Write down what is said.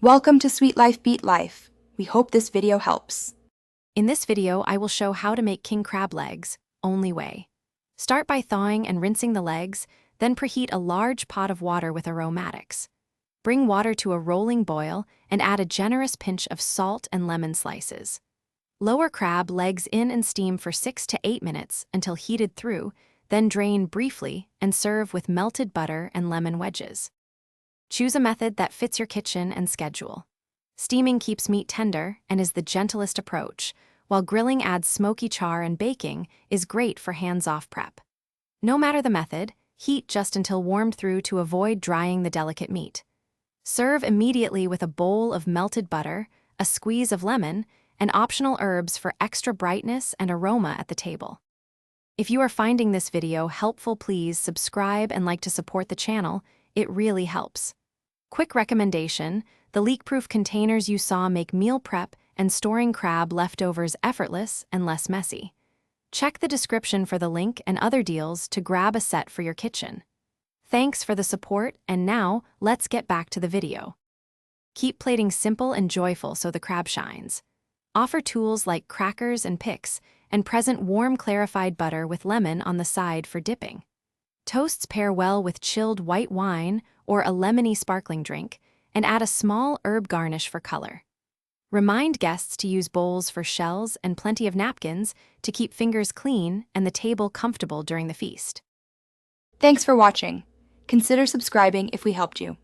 Welcome to Sweet Life Beat Life. We hope this video helps. In this video, I will show how to make king crab legs, only way. Start by thawing and rinsing the legs, then preheat a large pot of water with aromatics. Bring water to a rolling boil and add a generous pinch of salt and lemon slices. Lower crab legs in and steam for 6 to 8 minutes until heated through, then drain briefly and serve with melted butter and lemon wedges. Choose a method that fits your kitchen and schedule. Steaming keeps meat tender and is the gentlest approach, while grilling adds smoky char, and baking is great for hands-off prep. No matter the method, heat just until warmed through to avoid drying the delicate meat. Serve immediately with a bowl of melted butter, a squeeze of lemon, and optional herbs for extra brightness and aroma at the table. If you are finding this video helpful, please subscribe and like to support the channel. It really helps. Quick recommendation: the leak-proof containers you saw make meal prep and storing crab leftovers effortless and less messy. Check the description for the link and other deals to grab a set for your kitchen. Thanks for the support, and now let's get back to the video. Keep plating simple and joyful so the crab shines. Offer tools like crackers and picks, and present warm clarified butter with lemon on the side for dipping. Toasts pair well with chilled white wine or a lemony sparkling drink, and add a small herb garnish for color. Remind guests to use bowls for shells and plenty of napkins to keep fingers clean and the table comfortable during the feast. Thanks for watching. Consider subscribing if we helped you.